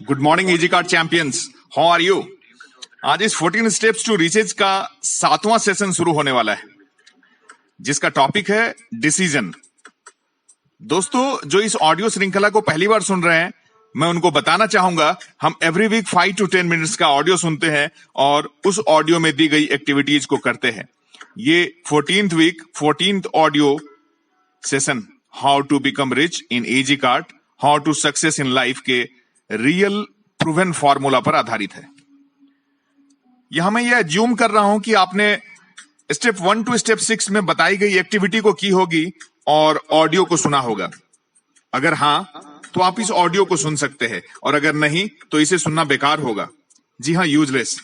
Good morning Easy Card champions, how are you. आज इस 14 steps to riches का 7वां session शुरू होने वाला है, जिसका टॉपिक है डिसीजन। दोस्तों, जो इस ऑडियो श्रृंखला को पहली बार सुन रहे हैं, मैं उनको बताना चाहूंगा, हम एवरी वीक 5 to 10 मिनट्स का ऑडियो सुनते हैं और उस ऑडियो में दी गई एक्टिविटीज को करते हैं। ये 14th week 14th audio session how to become rich in Easy Card, how to success in life के रियल प्रूवन फॉर्मूला पर आधारित है। यहां मैं ये अज्यूम कर रहा हूं कि आपने स्टेप 1 to स्टेप 6 में बताई गई एक्टिविटी को की होगी और ऑडियो को सुना होगा। अगर हां, तो आप इस ऑडियो को सुन सकते हैं, और अगर नहीं तो इसे सुनना बेकार होगा। जी हां, यूजलेस।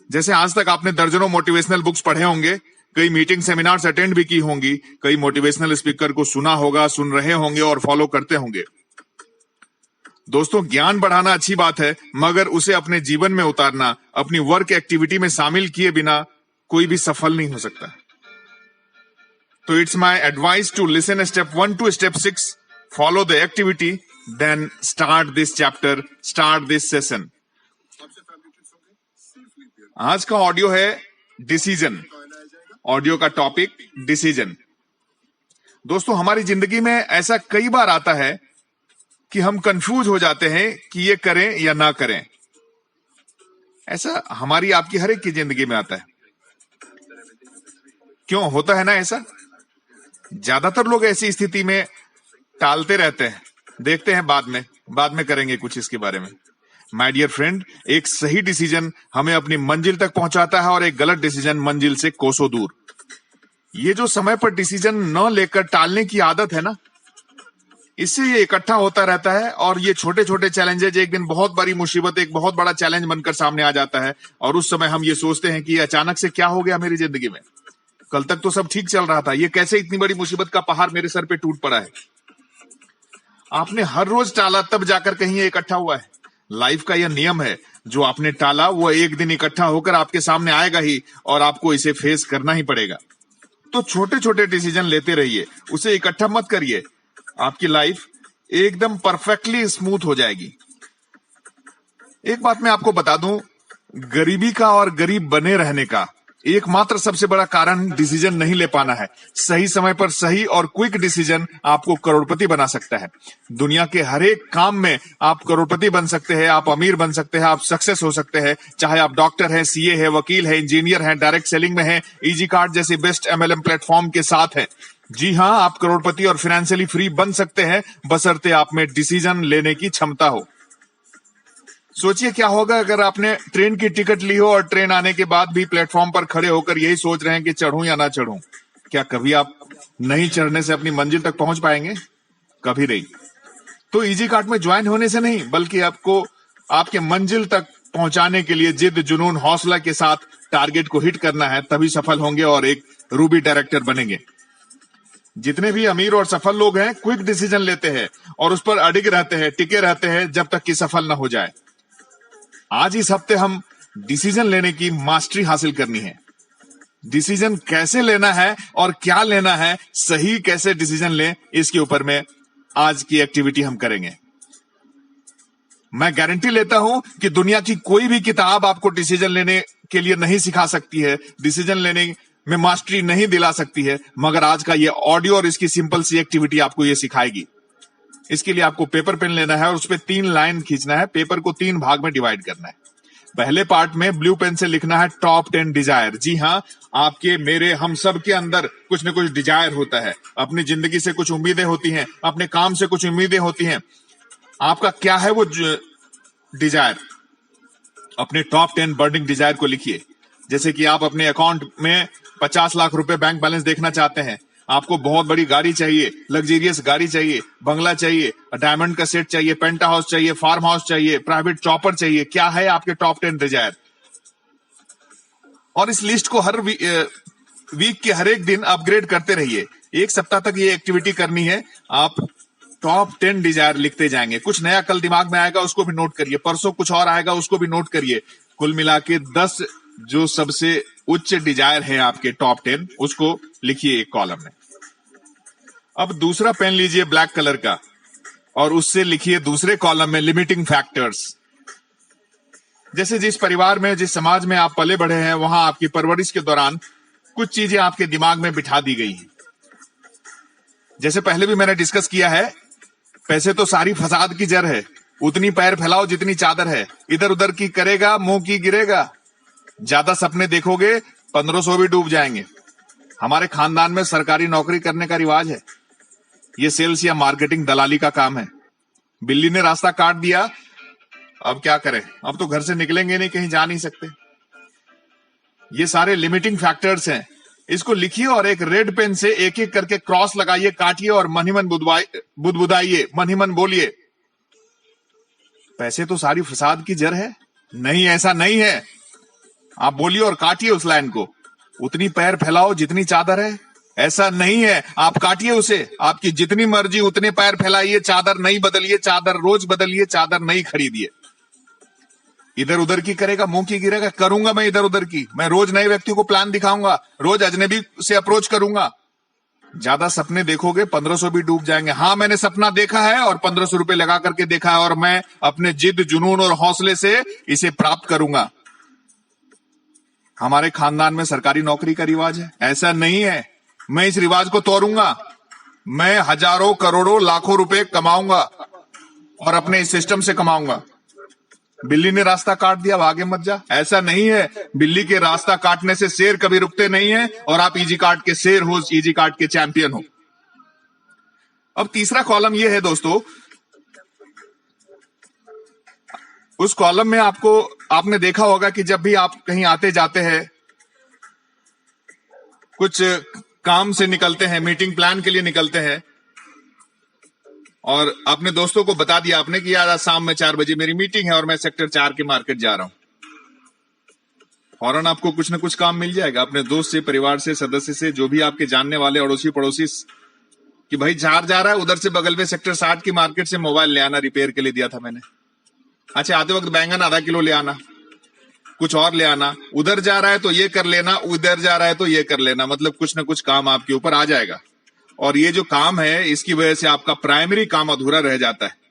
जैसे आज तक आपने दर्जनों मोटिवेशनल बुक्स पढ़े होंगे, कई मीटिंग सेमिनार्स अटेंड भी की होंगी, कई मोटिवेशनल स्पीकर को सुना होगा, सुन रहे होंगे और फॉलो करते होंगे। दोस्तों, ज्ञान बढ़ाना अच्छी बात है, मगर उसे अपने जीवन में उतारना, अपनी वर्क एक्टिविटी में शामिल किए बिना कोई भी सफल नहीं हो सकता। तो it's my advice to listen step 1 to step 6, follow the activity, then start this chapter, start this session. आज का ऑडियो है डिसीजन। ऑडियो का टॉपिक डिसीजन। दोस्तों, हमारी जिंदगी में ऐसा कई बार आता है कि हम कंफ्यूज हो जाते हैं कि ये करें या ना करें। ऐसा हमारी आपकी हर एक की जिंदगी में आता है। क्यों होता है ना ऐसा? ज्यादातर लोग ऐसी स्थिति में टालते रहते हैं, देखते हैं बाद में करेंगे कुछ इसके बारे में। माय डियर फ्रेंड, एक सही डिसीजन हमें अपनी मंजिल तक पहुंचाता है और एक गलत डिसीजन मंजिल से कोसों दूर। ये जो समय पर डिसीजन न लेकर टालने की आदत है ना, इससे ये इकट्ठा होता रहता है और ये छोटे छोटे चैलेंजेज एक दिन बहुत बड़ी मुसीबत, एक बहुत बड़ा चैलेंज बनकर सामने आ जाता है। और उस समय हम ये सोचते हैं कि अचानक से क्या हो गया मेरी जिंदगी में, कल तक तो सब ठीक चल रहा था, ये कैसे इतनी बड़ी मुसीबत का पहाड़ मेरे सर पे टूट पड़ा है। आपने हर रोज टाला, तब जाकर कहीं ये इकट्ठा हुआ है। लाइफ का यह नियम है, जो आपने टाला वो एक दिन इकट्ठा होकर आपके सामने आएगा ही, और आपको इसे फेस करना ही पड़ेगा। तो छोटे छोटे डिसीजन लेते रहिए, उसे इकट्ठा मत करिए। आपकी लाइफ एकदम परफेक्टली स्मूथ हो जाएगी। एक बात मैं आपको बता दूं, गरीबी का और गरीब बने रहने का एकमात्र सबसे बड़ा कारण डिसीजन नहीं ले पाना है। सही समय पर सही और क्विक डिसीजन आपको करोड़पति बना सकता है। दुनिया के हर एक काम में आप करोड़पति बन सकते हैं, आप अमीर बन सकते हैं, आप सक्सेस हो सकते हैं। चाहे आप डॉक्टर हैं, सीए है, वकील है, इंजीनियर हैं, डायरेक्ट सेलिंग में हैं, इजी कार्ड जैसे बेस्ट एमएलएम प्लेटफॉर्म के साथ हैं। जी हां, आप करोड़पति और फाइनेंशियली फ्री बन सकते हैं, बशर्ते आप में डिसीजन लेने की क्षमता हो। सोचिए क्या होगा अगर आपने ट्रेन की टिकट ली हो और ट्रेन आने के बाद भी प्लेटफॉर्म पर खड़े होकर यही सोच रहे हैं कि चढ़ूं या ना चढ़ूं। क्या कभी आप नहीं चढ़ने से अपनी मंजिल तक पहुंच पाएंगे? कभी नहीं। तो इजी कार्ड में ज्वाइन होने से नहीं, बल्कि आपको आपके मंजिल तक पहुंचाने के लिए जिद, जुनून, हौसला के साथ टारगेट को हिट करना है, तभी सफल होंगे और एक रूबी डायरेक्टर बनेंगे। जितने भी अमीर और सफल लोग हैं, क्विक डिसीजन लेते हैं और उस पर अडिग रहते हैं, टिके रहते हैं जब तक कि सफल ना हो जाए। आज इस हफ्ते हम डिसीजन लेने की मास्टरी हासिल करनी है। डिसीजन कैसे लेना है और क्या लेना है, सही कैसे डिसीजन लें, इसके ऊपर में आज की एक्टिविटी हम करेंगे। मैं गारंटी लेता हूं कि दुनिया की कोई भी किताब आपको डिसीजन लेने के लिए नहीं सिखा सकती है, डिसीजन लेने में मास्टरी नहीं दिला सकती है, मगर आज का ये ऑडियो और इसकी सिंपल सी एक्टिविटी आपको ये सिखाएगी। इसके लिए आपको पेपर पेन लेना है और उस पर 3 लाइन खींचना है। पेपर को 3 भाग में डिवाइड करना है। पहले पार्ट में ब्लू पेन से लिखना है टॉप 10 डिजायर। जी हां, आपके, मेरे, हम सब के अंदर कुछ न कुछ डिजायर होता है। अपनी जिंदगी से कुछ उम्मीदें होती हैं, अपने काम से कुछ उम्मीदें होती हैं। आपका क्या है वो डिजायर? अपने टॉप 10 बर्निंग डिजायर को लिखिए। जैसे कि आप अपने अकाउंट में 50 लाख रुपए बैंक बैलेंस देखना चाहते हैं, आपको बहुत बड़ी गाड़ी चाहिए, लग्जरियस गाड़ी चाहिए, बंगला चाहिए, डायमंड का सेट चाहिए, पेंट हाउस चाहिए, फार्म हाउस चाहिए, प्राइवेट चॉपर चाहिए। क्या है आपके टॉप 10 डिजायर? और इस लिस्ट को हर वीक के हर एक दिन अपग्रेड करते रहिए। 1 सप्ताह तक ये एक्टिविटी करनी है। आप टॉप 10 डिजायर लिखते जाएंगे। कुछ नया कल दिमाग में आएगा उसको भी नोट करिए, परसों कुछ और आएगा उसको भी नोट करिए। कुल मिला के 10 जो सबसे उच्च डिजायर है आपके टॉप 10, उसको लिखिए एक कॉलम में। अब दूसरा पेन लीजिए ब्लैक कलर का, और उससे लिखिए दूसरे कॉलम में लिमिटिंग फैक्टर्स। जैसे जिस परिवार में, जिस समाज में आप पले बढ़े हैं, वहां आपकी परवरिश के दौरान कुछ चीजें आपके दिमाग में बिठा दी गई हैं। जैसे पहले भी मैंने डिस्कस किया है, पैसे तो सारी फसाद की जड़ है। उतनी पैर फैलाओ जितनी चादर है, इधर उधर की करेगा मुंह की गिरेगा। ज्यादा सपने देखोगे 1500 भी डूब जाएंगे। हमारे खानदान में सरकारी नौकरी करने का रिवाज है। ये सेल्स या मार्केटिंग दलाली का काम है। बिल्ली ने रास्ता काट दिया, अब क्या करें? अब तो घर से निकलेंगे नहीं, कहीं जा नहीं सकते। ये सारे लिमिटिंग फैक्टर्स हैं। इसको लिखिए और एक रेड पेन से एक एक करके क्रॉस लगाइए, काटिए और मन ही मन बुदबुदाइए, मन ही मन बोलिए, पैसे तो सारी फसाद की जड़ है। नहीं, ऐसा नहीं है। आप बोलिए और काटिए उस लाइन को। उतनी पैर फैलाओ जितनी चादर है, ऐसा नहीं है। आप काटिए उसे। आपकी जितनी मर्जी उतने पैर फैलाइए, चादर नहीं बदलिए, चादर रोज बदलिए, चादर नहीं खरीदिए। इधर उधर की करेगा मुंह की गिरेगा। करूंगा मैं इधर उधर की। मैं रोज नए व्यक्तियों को प्लान दिखाऊंगा, रोज अजनबी से अप्रोच करूंगा। ज्यादा सपने देखोगे 1500 भी डूब जाएंगे। हाँ, मैंने सपना देखा है और 1500 रुपए लगा करके देखा है, और मैं अपने जिद, जुनून और हौसले से इसे प्राप्त करूंगा। हमारे खानदान में सरकारी नौकरी का रिवाज है, ऐसा नहीं है। मैं इस रिवाज को तोड़ूंगा। मैं हजारों, करोड़ों, लाखों रुपए कमाऊंगा और अपने इस सिस्टम से कमाऊंगा। बिल्ली ने रास्ता काट दिया, आगे मत जा, ऐसा नहीं है। बिल्ली के रास्ता काटने से शेर कभी रुकते नहीं है, और आप इजी कार्ड के शेर हो, इजी कार्ड के चैंपियन हो। अब तीसरा कॉलम यह है दोस्तों, उस कॉलम में आपने देखा होगा कि जब भी आप कहीं आते जाते हैं, कुछ काम से निकलते हैं, मीटिंग प्लान के लिए निकलते हैं, और अपने दोस्तों को बता दिया आपने कि यार आज शाम में 4 बजे मेरी मीटिंग है और मैं सेक्टर 4 के मार्केट जा रहा हूं। फौरन आपको कुछ ना कुछ काम मिल जाएगा अपने दोस्त से, परिवार से, सदस्य से, जो भी आपके जानने वाले अड़ोसी पड़ोसी, कि भाई जार जा रहा है उधर से बगल में सेक्टर 60 की मार्केट से मोबाइल ले आना, रिपेयर के लिए दिया था मैंने। अच्छा, आते वक्त बैंगन आधा किलो ले आना, कुछ और ले आना। उधर जा रहा है तो ये कर लेना, उधर जा रहा है तो ये कर लेना। मतलब कुछ ना कुछ काम आपके ऊपर आ जाएगा, और ये जो काम है इसकी वजह से आपका प्राइमरी काम अधूरा रह जाता है।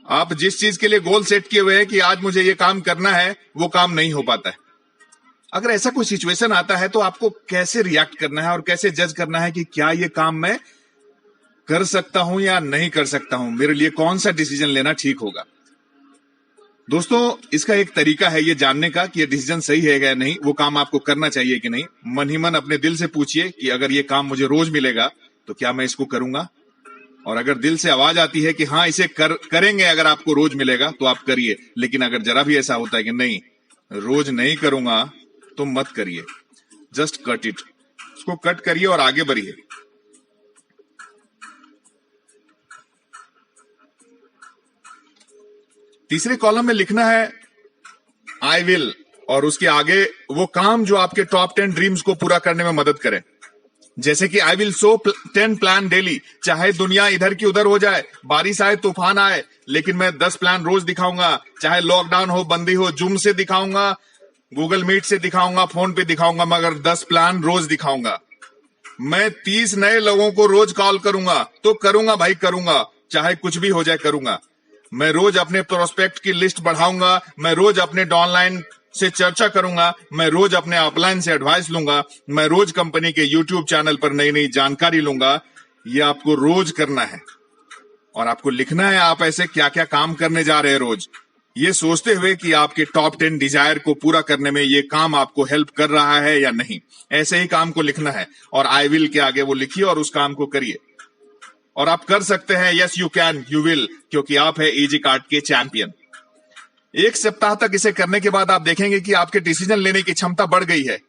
आप जिस चीज के लिए गोल सेट किए हुए हैं कि आज मुझे ये काम करना है, वो काम नहीं हो पाता है। अगर ऐसा कोई सिचुएशन आता है तो आपको कैसे रिएक्ट करना है और कैसे जज करना है कि क्या ये काम मैं कर सकता हूं या नहीं कर सकता हूं, मेरे लिए कौन सा डिसीजन लेना ठीक होगा। दोस्तों, इसका एक तरीका है ये जानने का कि ये डिसीजन सही है या नहीं, वो काम आपको करना चाहिए कि नहीं। मन ही मन अपने दिल से पूछिए कि अगर ये काम मुझे रोज मिलेगा तो क्या मैं इसको करूंगा। और अगर दिल से आवाज आती है कि हाँ इसे करेंगे, अगर आपको रोज मिलेगा तो आप करिए। लेकिन अगर जरा भी ऐसा होता है कि नहीं रोज नहीं करूंगा, तो मत करिए। जस्ट कट इट, उसको कट करिए और आगे बढ़िए। तीसरे कॉलम में लिखना है आई विल, और उसके आगे वो काम जो आपके टॉप 10 ड्रीम्स को पूरा करने में मदद करें। जैसे कि I will show 10 plan daily. चाहे दुनिया इधर की उधर हो जाए, बारिश आए, तूफान आए, लेकिन मैं 10 प्लान रोज दिखाऊंगा। चाहे लॉकडाउन हो, बंदी हो, जूम से दिखाऊंगा, गूगल मीट से दिखाऊंगा, फोन पे दिखाऊंगा, मगर 10 प्लान रोज दिखाऊंगा। मैं 30 नए लोगों को रोज कॉल करूंगा, तो करूंगा भाई, करूंगा, चाहे कुछ भी हो जाए करूंगा। मैं रोज अपने प्रोस्पेक्ट की लिस्ट बढ़ाऊंगा, मैं रोज अपने डाउनलाइन से चर्चा करूंगा, मैं रोज अपने अपलाइन से एडवाइस लूंगा, मैं रोज कंपनी के यूट्यूब चैनल पर नई नई जानकारी लूंगा। ये आपको रोज करना है, और आपको लिखना है आप ऐसे क्या क्या काम करने जा रहे हैं रोज, ये सोचते हुए कि आपके टॉप 10 डिजायर को पूरा करने में ये काम आपको हेल्प कर रहा है या नहीं। ऐसे ही काम को लिखना है, और आई विल के आगे वो लिखिए और उस काम को करिए। और आप कर सकते हैं, yes you can, you will, क्योंकि आप है इजी कार्ड के चैंपियन। 1 सप्ताह तक इसे करने के बाद आप देखेंगे कि आपके डिसीजन लेने की क्षमता बढ़ गई है,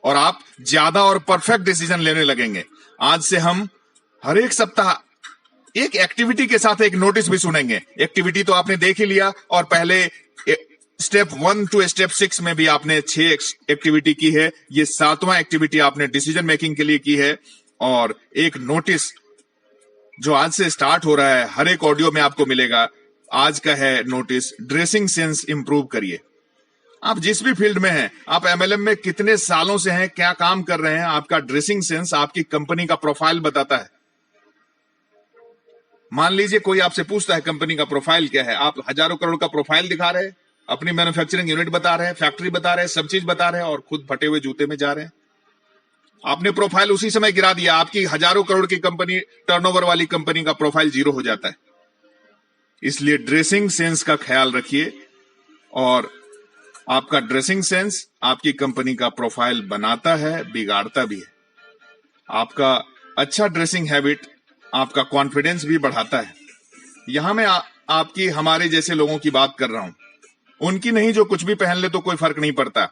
और आप ज्यादा और परफेक्ट डिसीजन लेने लगेंगे। आज से हम हर एक सप्ताह एक एक्टिविटी के साथ एक नोटिस भी सुनेंगे। एक्टिविटी तो आपने देख ही लिया, और पहले स्टेप 1 to स्टेप 6 में भी आपने 6 एक्टिविटी की है। ये 7वां एक्टिविटी आपने डिसीजन मेकिंग के लिए की है। और एक नोटिस जो आज से स्टार्ट हो रहा है, हर एक ऑडियो में आपको मिलेगा। आज का है नोटिस, ड्रेसिंग सेंस इंप्रूव करिए। आप जिस भी फील्ड में हैं, आप एमएलएम में कितने सालों से हैं, क्या काम कर रहे हैं, आपका ड्रेसिंग सेंस आपकी कंपनी का प्रोफाइल बताता है। मान लीजिए कोई आपसे पूछता है कंपनी का प्रोफाइल क्या है, आप हजारों करोड़ का प्रोफाइल दिखा रहे हैं, अपनी मैन्युफैक्चरिंग यूनिट बता रहे हैं, फैक्ट्री बता रहे हैं, सब चीज बता रहे हैं और खुद फटे हुए जूते में जा रहे हैं। आपने प्रोफाइल उसी समय गिरा दिया, आपकी हजारों करोड़ की कंपनी, टर्नओवर वाली कंपनी का प्रोफाइल जीरो हो जाता है। इसलिए ड्रेसिंग सेंस का ख्याल रखिए और आपका ड्रेसिंग सेंस आपकी कंपनी का प्रोफाइल बनाता है, बिगाड़ता भी है। आपका अच्छा ड्रेसिंग हैबिट आपका कॉन्फिडेंस भी बढ़ाता है। यहां मैं आपकी, हमारे जैसे लोगों की बात कर रहा हूं, उनकी नहीं, जो कुछ भी पहन ले तो कोई फर्क नहीं पड़ता।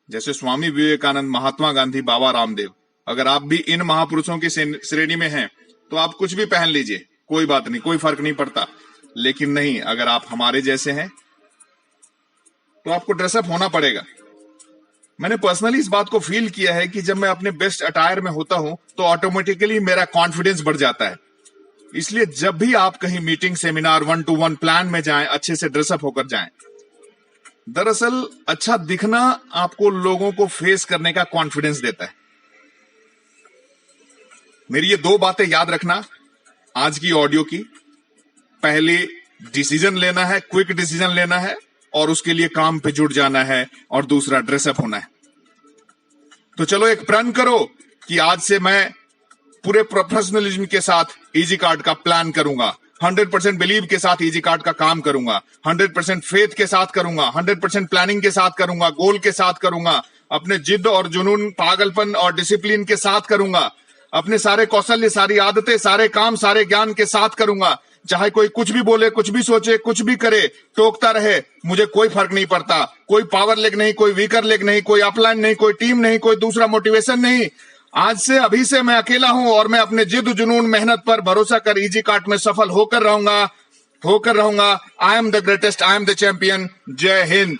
जैसे स्वामी विवेकानंद, महात्मा गांधी, बाबा रामदेव, अगर आप भी इन महापुरुषों की श्रेणी में हैं तो आप कुछ भी पहन लीजिए, कोई बात नहीं, कोई फर्क नहीं पड़ता। लेकिन नहीं, अगर आप हमारे जैसे हैं तो आपको ड्रेसअप होना पड़ेगा। मैंने पर्सनली इस बात को फील किया है कि जब मैं अपने बेस्ट अटायर में होता हूं तो ऑटोमेटिकली मेरा कॉन्फिडेंस बढ़ जाता है। इसलिए जब भी आप कहीं मीटिंग, सेमिनार, 1-to-1 प्लान में जाएं, अच्छे से ड्रेसअप होकर जाएं। दरअसल अच्छा दिखना आपको लोगों को फेस करने का कॉन्फिडेंस देता है। मेरी ये 2 बातें याद रखना आज की ऑडियो की। पहले, डिसीजन लेना है, क्विक डिसीजन लेना है और उसके लिए काम पे जुट जाना है, और दूसरा ड्रेसअप होना है। तो चलो एक प्रण करो कि आज से मैं पूरे प्रोफेशनलिज्म के साथ इजी कार्ड का प्लान करूंगा, 100% बिलीव के साथ इजी कार्ड का काम करूंगा, 100% फेथ के साथ करूंगा, 100% प्लानिंग के साथ करूंगा, गोल के साथ करूंगा, अपने जिद और जुनून, पागलपन और डिसिप्लिन के साथ करूंगा, अपने सारे कौशल्य, सारी आदतें, सारे काम, सारे ज्ञान के साथ करूंगा। चाहे कोई कुछ भी बोले, कुछ भी सोचे, कुछ भी करे, टोकता रहे, मुझे कोई फर्क नहीं पड़ता। कोई पावर लेग नहीं, कोई वीकर लेग नहीं, कोई अपलाइन नहीं, कोई टीम नहीं, कोई दूसरा मोटिवेशन नहीं। आज से, अभी से मैं अकेला हूं और मैं अपने जिद, जुनून, मेहनत पर भरोसा कर इजी कार्ड में सफल होकर रहूंगा। I am the greatest, I am the champion. जय हिंद।